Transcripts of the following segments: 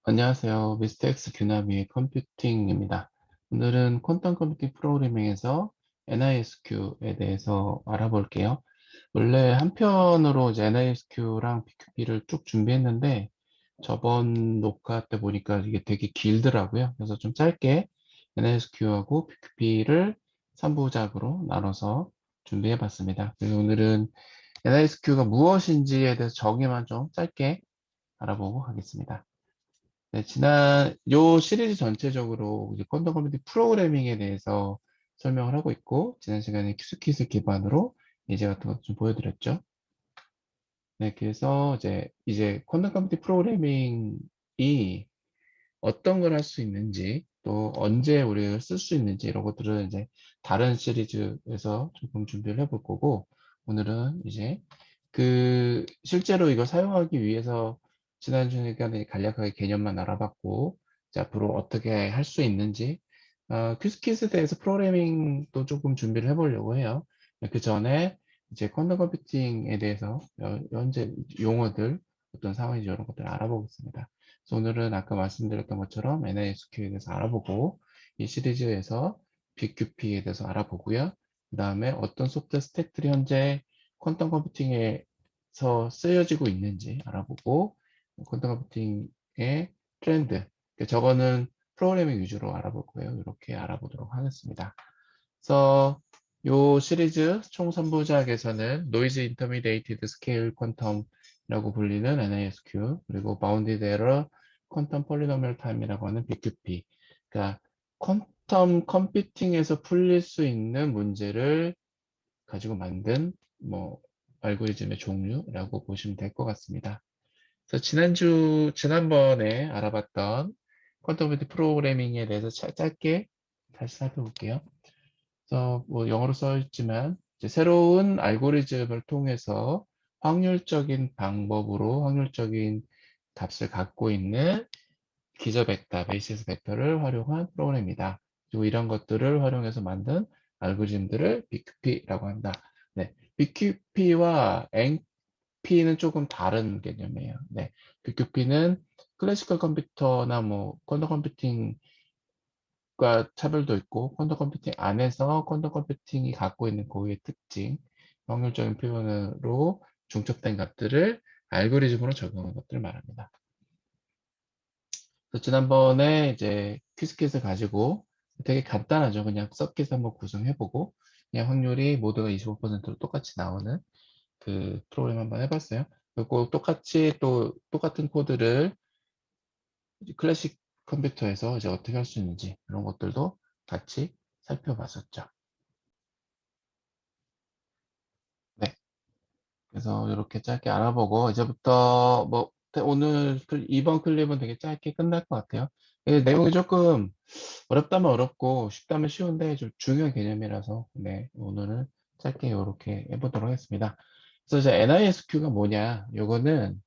안녕하세요. 미스터엑스 규나비의 컴퓨팅입니다. 오늘은 퀀텀 컴퓨팅 프로그래밍에서 NISQ에 대해서 알아볼게요. 원래 한편으로 이제 NISQ랑 PQP를 쭉 준비했는데 저번 녹화 때 보니까 이게 되게 길더라고요. 그래서 좀 짧게 NISQ하고 PQP를 3부작으로 나눠서 준비해 봤습니다. 그래서 오늘은 NISQ가 무엇인지에 대해서 정의만 좀 짧게 알아보고 하겠습니다. 네, 요 시리즈 전체적으로 이제 퀀텀 컴퓨팅 프로그래밍에 대해서 설명을 하고 있고, 지난 시간에 큐스킷을 기반으로 예제 같은 것도 좀 보여드렸죠. 네, 그래서 이제 퀀텀 컴퓨팅 프로그래밍이 어떤 걸 할 수 있는지, 또 언제 우리가 쓸 수 있는지, 이런 것들은 이제 다른 시리즈에서 조금 준비를 해볼 거고, 오늘은 이제 실제로 이걸 사용하기 위해서 지난 시간에 간략하게 개념만 알아봤고, 이제 앞으로 어떻게 할 수 있는지, 큐스킷에 대해서 프로그래밍도 조금 준비를 해보려고 해요. 그 전에 이제 퀀텀 컴퓨팅에 대해서 현재 용어들, 어떤 상황인지 이런 것들을 알아보겠습니다. 그래서 오늘은 아까 말씀드렸던 것처럼 NASQ에 대해서 알아보고, 이 시리즈에서 BQP에 대해서 알아보고요. 그 다음에 어떤 소프트 스택들이 현재 퀀텀 컴퓨팅에서 쓰여지고 있는지 알아보고, 퀀텀 컴퓨팅의 트렌드, 저거는 프로그래밍 위주로 알아볼 거예요. 이렇게 알아보도록 하겠습니다. 그래서 요 시리즈 총 3부작에서는 노이즈 인터미디에이티드 스케일 퀀텀이라고 불리는 NISQ, 그리고 바운디드 에러 퀀텀 폴리노미얼 타임이라고 하는 BQP, 그러니까 퀀텀 컴퓨팅에서 풀릴 수 있는 문제를 가지고 만든 뭐 알고리즘의 종류라고 보시면 될 것 같습니다. 그래서 지난번에 알아봤던 퀀텀 컴퓨팅 프로그래밍에 대해서 짧게 다시 살펴볼게요. 그래서 뭐 영어로 써 있지만 이제 새로운 알고리즘을 통해서 확률적인 방법으로 확률적인 값을 갖고 있는 기저 벡터, 베이시스 벡터를 활용한 프로그램이다. 그리고 이런 것들을 활용해서 만든 알고리즘들을 BQP라고 한다. 네, BQP와 NP는 조금 다른 개념이에요. 네, BQP는 클래시컬 컴퓨터나 뭐 퀀텀 컴퓨팅 과 차별도 있고 퀀텀 컴퓨팅 안에서 퀀텀 컴퓨팅이 갖고 있는 고유의 특징, 확률적인 표현으로 중첩된 값들을 알고리즘으로 적용한 것들을 말합니다. 그래서 지난번에 이제 퀴즈킷을 가지고 되게 간단하죠. 그냥 서킷 한번 구성해보고 그냥 확률이 모두가 25%로 똑같이 나오는 그 프로그램 한번 해봤어요. 그리고 똑같은 코드를 클래식 컴퓨터에서 이제 어떻게 할 수 있는지 그런 것들도 같이 살펴봤었죠. 네. 그래서 이렇게 짧게 알아보고 이제부터 뭐 오늘 이번 클립은 되게 짧게 끝날 것 같아요. 내용이 조금 어렵다면 어렵고 쉽다면 쉬운데 좀 중요한 개념이라서 네, 오늘은 짧게 이렇게 해보도록 하겠습니다. 그래서 이제 NISQ가 뭐냐? 요거는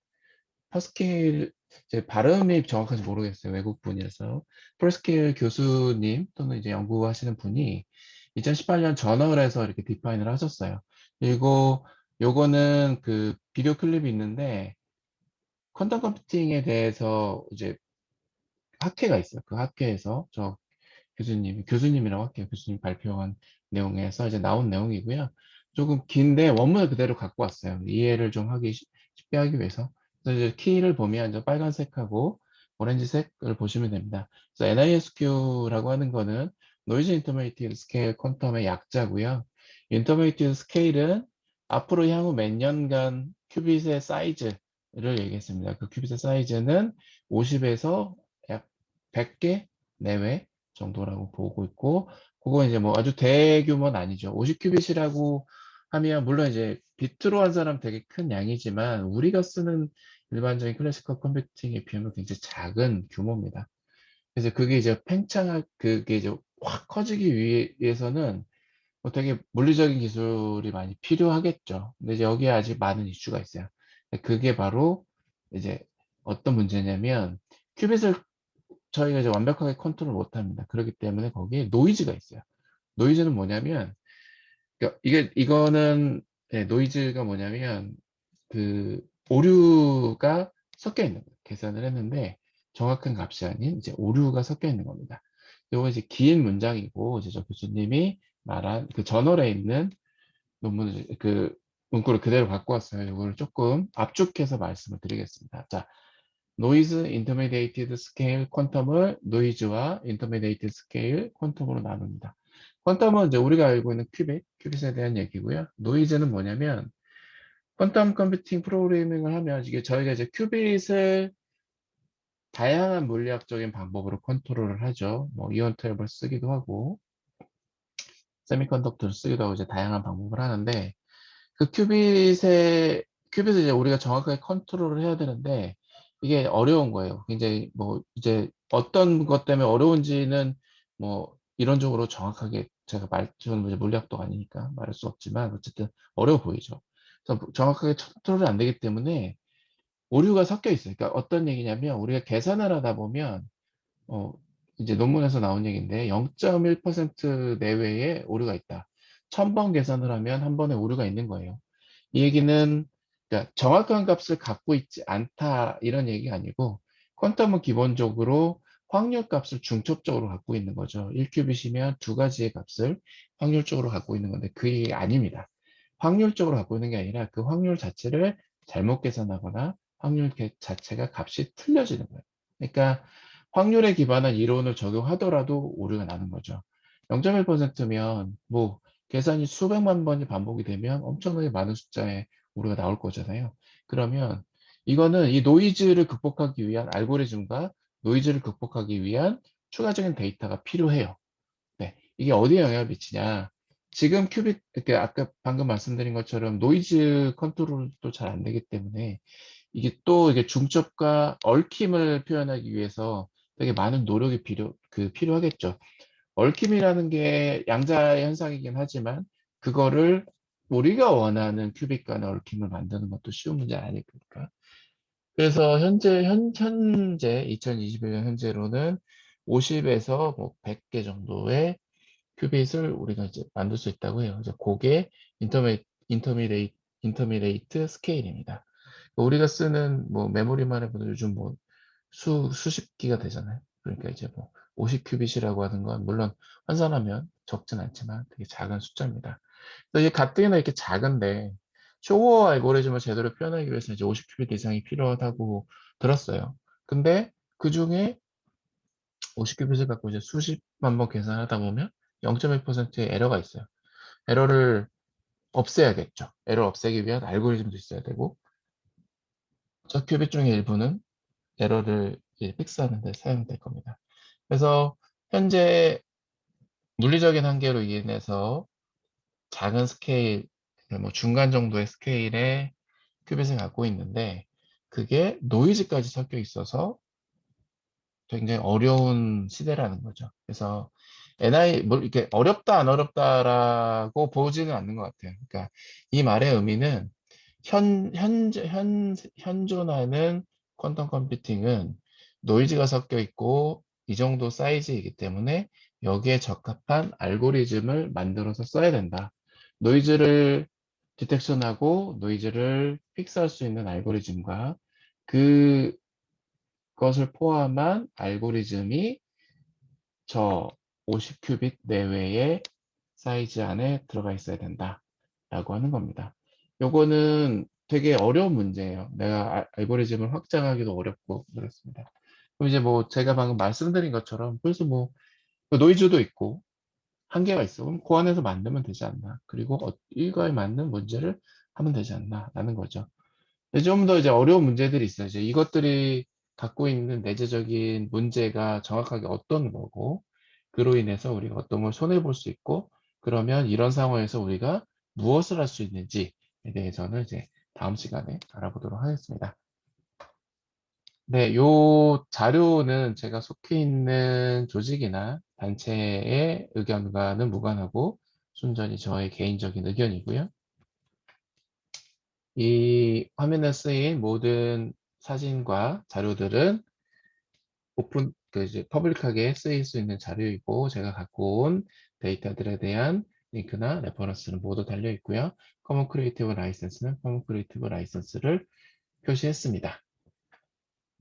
퍼스케일 제 발음이 정확한지 모르겠어요. 외국분이라서 퍼스케일 교수님 또는 이제 연구하시는 분이 2018년 저널에서 이렇게 디파인을 하셨어요. 그리고 요거는 그 비디오 클립이 있는데 퀀텀 컴퓨팅에 대해서 이제 학회가 있어요. 그 학회에서 저 교수님이라고 할게요. 교수님 발표한 내용에서 이제 나온 내용이고요. 조금 긴데 원문을 그대로 갖고 왔어요. 이해를 좀 쉽게 하기 위해서. 그래서 이제 키를 보면 저 빨간색하고 오렌지색을 보시면 됩니다. 그래서 NISQ라고 하는 거는 노이즈 인터미디에이트 스케일 퀀텀의 약자고요. 인터미디에이트 스케일은 앞으로 향후 몇 년간 큐빗의 사이즈를 얘기했습니다. 그 큐빗의 사이즈는 50에서 약 100개 내외 정도라고 보고 있고, 그거 이제 뭐 아주 대규모는 아니죠. 50큐빗이라고 하면, 물론 이제 비트로 한 사람 되게 큰 양이지만, 우리가 쓰는 일반적인 클래시컬 컴퓨팅에 비하면 굉장히 작은 규모입니다. 그래서 그게 이제 그게 이제 확 커지기 위해서는 뭐 되게 물리적인 기술이 많이 필요하겠죠. 근데 이제 여기에 아직 많은 이슈가 있어요. 그게 바로 이제 어떤 문제냐면, 큐빗을 저희가 이제 완벽하게 컨트롤 못 합니다. 그렇기 때문에 거기에 노이즈가 있어요. 노이즈는 뭐냐면, 그러니까 이거는, 노이즈가 뭐냐면, 그, 오류가 섞여 있는 거예요. 계산을 했는데, 정확한 값이 아닌 이제 오류가 섞여 있는 겁니다. 이거 이제 긴 문장이고 이제 저 교수님이 말한 그 저널에 있는 논문을 그 문구를 그대로 갖고 왔어요. 이걸 조금 압축해서 말씀을 드리겠습니다. 자, 노이즈 인터미디에이티드 스케일 퀀텀을 노이즈와 인터미디에이티드 스케일 퀀텀으로 나눕니다. 퀀텀은 이제 우리가 알고 있는 큐빗에 대한 얘기고요. 노이즈는 뭐냐면 퀀텀 컴퓨팅 프로그래밍을 하면 이게 저희가 이제 큐빗을 다양한 물리학적인 방법으로 컨트롤을 하죠. 뭐 이온 트랩을 쓰기도 하고 세미컨덕터를 쓰기도 하고 이제 다양한 방법을 하는데 그 큐빗을 이제 우리가 정확하게 컨트롤을 해야 되는데 이게 어려운 거예요. 굉장히 뭐 이제 어떤 것 때문에 어려운지는 뭐 이론적으로 정확하게 제가 저는 이제 물리학도가 아니니까 말할 수 없지만 어쨌든 어려워 보이죠. 그래서 정확하게 컨트롤이 안 되기 때문에 오류가 섞여 있어요. 그러니까 어떤 얘기냐면 우리가 계산을 하다 보면 어, 이제 논문에서 나온 얘기인데 0.1% 내외에 오류가 있다. 1000번 계산을 하면 한 번에 오류가 있는 거예요. 이 얘기는 그러니까 정확한 값을 갖고 있지 않다 이런 얘기가 아니고 퀀텀은 기본적으로 확률 값을 중첩적으로 갖고 있는 거죠. 1큐빗이면 두 가지의 값을 확률적으로 갖고 있는 건데 그 얘기 아닙니다. 확률적으로 갖고 있는 게 아니라 그 확률 자체를 잘못 계산하거나 확률 자체가 값이 틀려지는 거예요. 그러니까 확률에 기반한 이론을 적용하더라도 오류가 나는 거죠. 0.1%면 뭐 계산이 수백만 번이 반복이 되면 엄청나게 많은 숫자의 오류가 나올 거잖아요. 그러면 이거는 이 노이즈를 극복하기 위한 알고리즘과 노이즈를 극복하기 위한 추가적인 데이터가 필요해요. 네, 이게 어디에 영향을 미치냐? 지금 큐빅, 이렇게 아까 방금 말씀드린 것처럼 노이즈 컨트롤도 잘 안 되기 때문에 이게 또 이게 중첩과 얽힘을 표현하기 위해서 되게 많은 노력이 필요하겠죠. 얽힘이라는 게 양자의 현상이긴 하지만 그거를 우리가 원하는 큐빅 간의 얽힘을 만드는 것도 쉬운 문제 아니니까. 그래서 현재 2021년 현재로는 50에서 뭐 100개 정도의 큐빗을 우리가 이제 만들 수 있다고 해요. 이제 그게 인터미레이트, 인터미레이트 스케일입니다. 우리가 쓰는 뭐 메모리만 해도 요즘 뭐 수십 기가 되잖아요. 그러니까 이제 뭐 50큐빗이라고 하는 건 물론 환산하면 적진 않지만 되게 작은 숫자입니다. 그래서 이 가뜩이나 이렇게 작은데 쇼워 알고리즘을 제대로 표현하기 위해서 이제 50큐빗 이상이 필요하다고 들었어요. 근데 그 중에 50큐빗을 갖고 이제 수십만 번 계산하다 보면 0.1%의 에러가 있어요. 에러를 없애야겠죠. 에러 없애기 위한 알고리즘도 있어야 되고 저 큐빗 중에 일부는 에러를 픽스하는 데 사용될 겁니다. 그래서 현재 물리적인 한계로 인해서 작은 스케일, 뭐 중간 정도의 스케일의 큐빗을 갖고 있는데 그게 노이즈까지 섞여 있어서 굉장히 어려운 시대라는 거죠. 그래서 뭐 이렇게 어렵다 안 어렵다라고 보지는 않는 것 같아요. 그러니까 이 말의 의미는 현존하는 퀀텀 컴퓨팅은 노이즈가 섞여 있고 이 정도 사이즈이기 때문에 여기에 적합한 알고리즘을 만들어서 써야 된다. 노이즈를 디텍션하고 노이즈를 픽스할 수 있는 알고리즘과 그것을 포함한 알고리즘이 저 50큐빗 내외의 사이즈 안에 들어가 있어야 된다라고 하는 겁니다. 요거는 되게 어려운 문제예요. 내가 알고리즘을 확장하기도 어렵고 그렇습니다. 그럼 이제 뭐 제가 방금 말씀드린 것처럼 그래서 뭐 노이즈도 있고 한계가 있어. 그럼 그 안에서 만들면 되지 않나. 그리고 이거에 맞는 문제를 하면 되지 않나 라는 거죠. 좀 더 이제 어려운 문제들이 있어요. 이제 이것들이 갖고 있는 내재적인 문제가 정확하게 어떤 거고, 그로 인해서 우리가 어떤 걸 손해볼 수 있고, 그러면 이런 상황에서 우리가 무엇을 할 수 있는지에 대해서는 이제 다음 시간에 알아보도록 하겠습니다. 네, 요 자료는 제가 속해 있는 조직이나 단체의 의견과는 무관하고, 순전히 저의 개인적인 의견이고요. 이 화면에 쓰인 모든 사진과 자료들은 오픈, 이제 퍼블릭하게 쓰일 수 있는 자료이고, 제가 갖고 온 데이터들에 대한 링크나 레퍼런스는 모두 달려 있고요. 커먼 크리에이티브 라이센스는 커먼 크리에이티브 라이센스를 표시했습니다.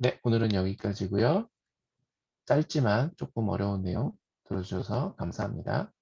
네, 오늘은 여기까지고요. 짧지만 조금 어려운 내용 들어주셔서 감사합니다.